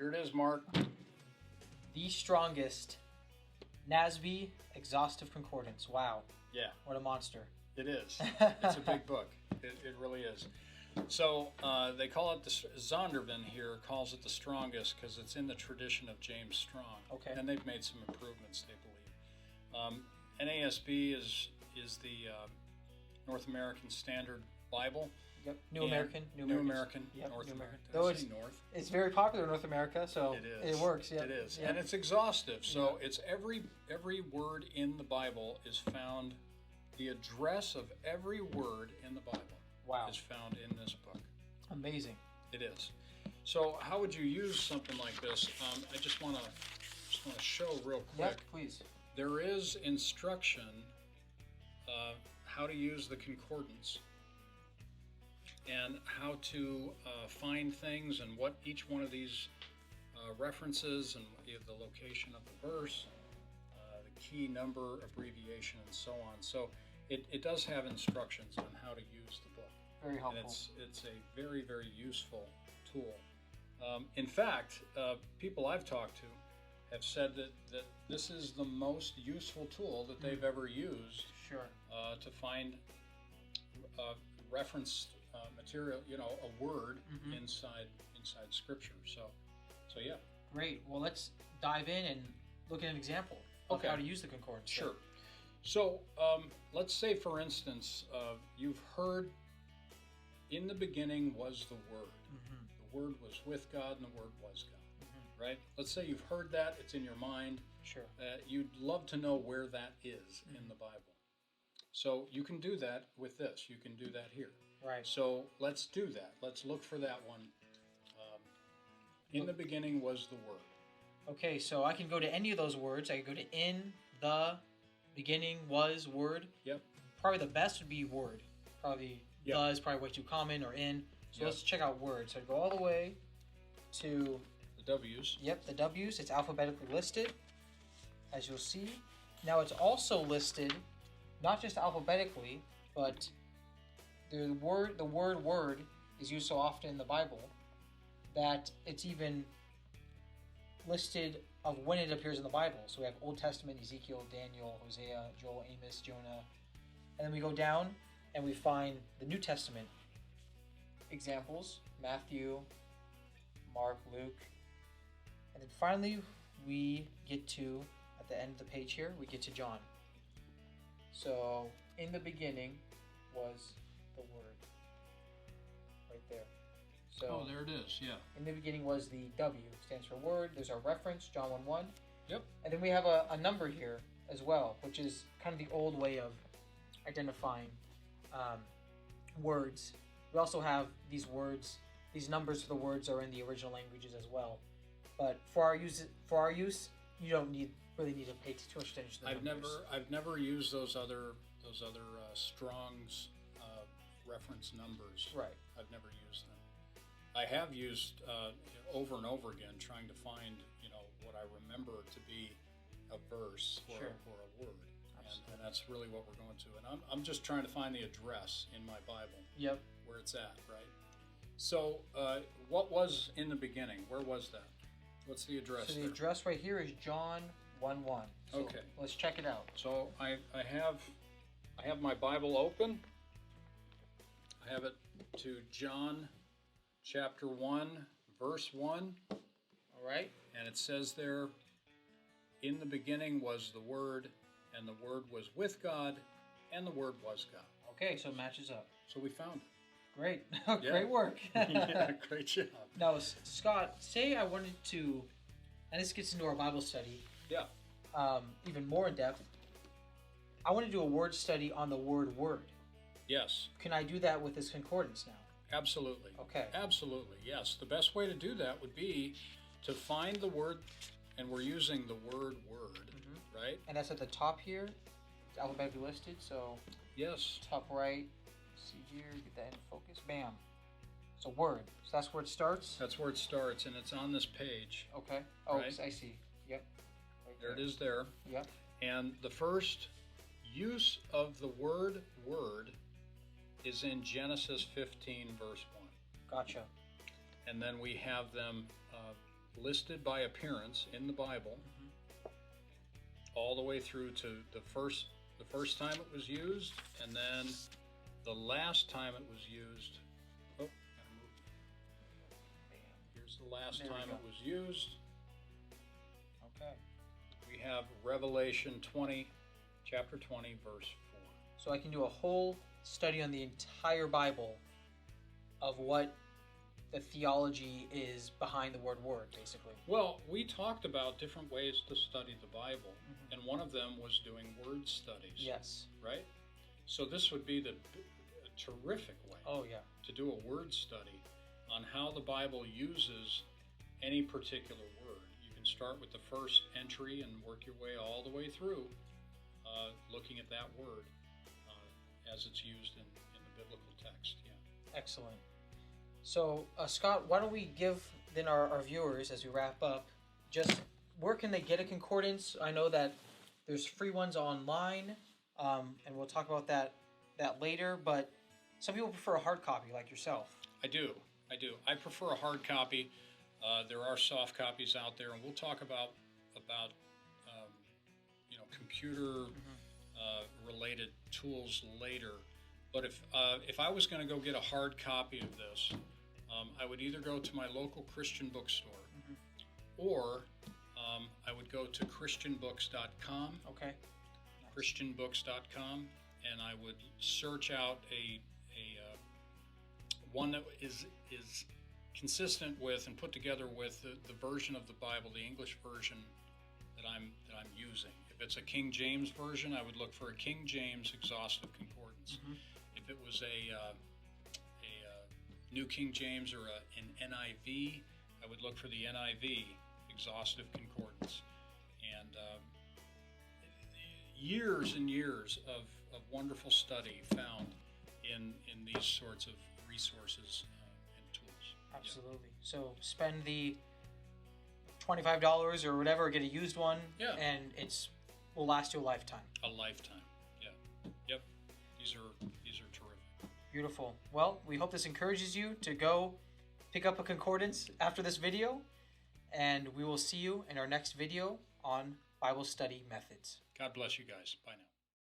Here it is, Mark. The strongest NASB exhaustive concordance. Wow. Yeah. What a monster. It is. It's a big book. It really is. So they call it, the Zondervan here calls it the strongest because it's in the tradition of James Strong. Okay. And they've made some improvements, they believe. NASB is the North American Standard Bible. Yep. New American. Yep, North American. Though it's very popular in North America, so it works. Yeah. It is. Yep. And it's exhaustive. So it's every word in the Bible is found, the address of every word in the Bible is found in this book. Amazing. It is. So how would you use something like this? I just want to show real quick. Yep, please. There is instruction how to use the concordance and how to find things and what each one of these references and the location of the verse, the key number, abbreviation, and so on. So it does have instructions on how to use the book. Very helpful. And it's a very, very useful tool. In fact, people I've talked to have said that this is the most useful tool that they've ever used. Sure. To find reference material, a word inside Scripture. So yeah. Great. Well, let's dive in and look at an example of how to use the concordance. Sure. So let's say, for instance, you've heard, in the beginning was the Word. The Word was with God, and the Word was God. Right? Let's say you've heard that, it's in your mind. Sure. You'd love to know where that is in the Bible. So you can do that with this. You can do that here. Right. So let's do that. Let's look for that one. In the beginning was the Word. Okay, so I can go to any of those words. I can go to in, the, beginning, was, word. Yep. Probably the best would be word. Probably the is probably way too common, or in. So let's check out word. So I'd go all the way to the W's. Yep, the W's. It's alphabetically listed, as you'll see. Now it's also listed, not just alphabetically, but the word word is used so often in the Bible that it's even listed of when it appears in the Bible. So we have Old Testament, Ezekiel, Daniel, Hosea, Joel, Amos, Jonah. And then we go down and we find the New Testament examples, Matthew, Mark, Luke. And then finally we get to, at the end of the page here, we get to John. So in the beginning was the Word. Right there. So there it is, yeah. In the beginning was the W, stands for Word. There's our reference, John 1:1. Yep. And then we have a number here as well, which is kind of the old way of identifying words. We also have these words, these numbers for the words are in the original languages as well. But for our use, you don't really need to pay too much attention to the numbers. I've never used those other Strong's reference numbers. Right. I've never used them. I have used over and over again trying to find what I remember to be a verse or a word, and that's really what we're going to. And I'm just trying to find the address in my Bible. Yep. Where it's at, right? So what was in the beginning? Where was that? What's the address? So the address right here is John 1:1. So okay. Let's check it out. So I have my Bible open. I have it to John chapter 1, verse 1. All right. And it says there, in the beginning was the Word, and the Word was with God, and the Word was God. Okay, so it matches up. So we found it. Great. Great work. Yeah, great job. Now, Scott, say I wanted to, and this gets into our Bible study. Yeah. Even more in depth. I want to do a word study on the word word. Yes. Can I do that with this concordance now? Absolutely. Okay. Absolutely, yes. The best way to do that would be to find the word, and we're using the word, right? And that's at the top here. It's alphabetically listed, so yes. Top right. See here, get that in focus. Bam. So word. So that's where it starts? That's where it starts, and it's on this page. Okay. Oh, right? I see. Yep. Right there it is there. Yep. And the first use of the word is in Genesis 15, verse 1. Gotcha. And then we have them listed by appearance in the Bible, all the way through to the first time it was used, and then the last time it was used. Oh, gotta move. Here's the last time it was used. Okay. We have Revelation 20, chapter 20, verse 4. So I can do a whole study on the entire Bible of what the theology is behind the word word, basically. Well, we talked about different ways to study the Bible, and one of them was doing word studies. Yes. Right? So this would be a terrific way to do a word study on how the Bible uses any particular word. You can start with the first entry and work your way all the way through, looking at that word as it's used in the biblical text. Yeah. Excellent. So, Scott, why don't we give then our viewers, as we wrap up, just where can they get a concordance? I know that there's free ones online, and we'll talk about that later, but some people prefer a hard copy like yourself. I do. I prefer a hard copy. There are soft copies out there, and we'll talk about computer related tools later. But if I was going to go get a hard copy of this, I would either go to my local Christian bookstore, or I would go to christianbooks.com. Okay. christianbooks.com, and I would search out a one that is consistent with and put together with the version of the Bible, the English version that I'm using. If it's a King James version, I would look for a King James exhaustive concordance. If it was a New King James or an NIV, I would look for the NIV exhaustive concordance. And years and years of wonderful study found in these sorts of resources and tools. Absolutely. Yeah. So spend the $25 or whatever, get a used one, and will last you a lifetime. A lifetime. Yeah. Yep. These are terrific. Beautiful. Well, we hope this encourages you to go pick up a concordance after this video, and we will see you in our next video on Bible study methods. God bless you guys. Bye now.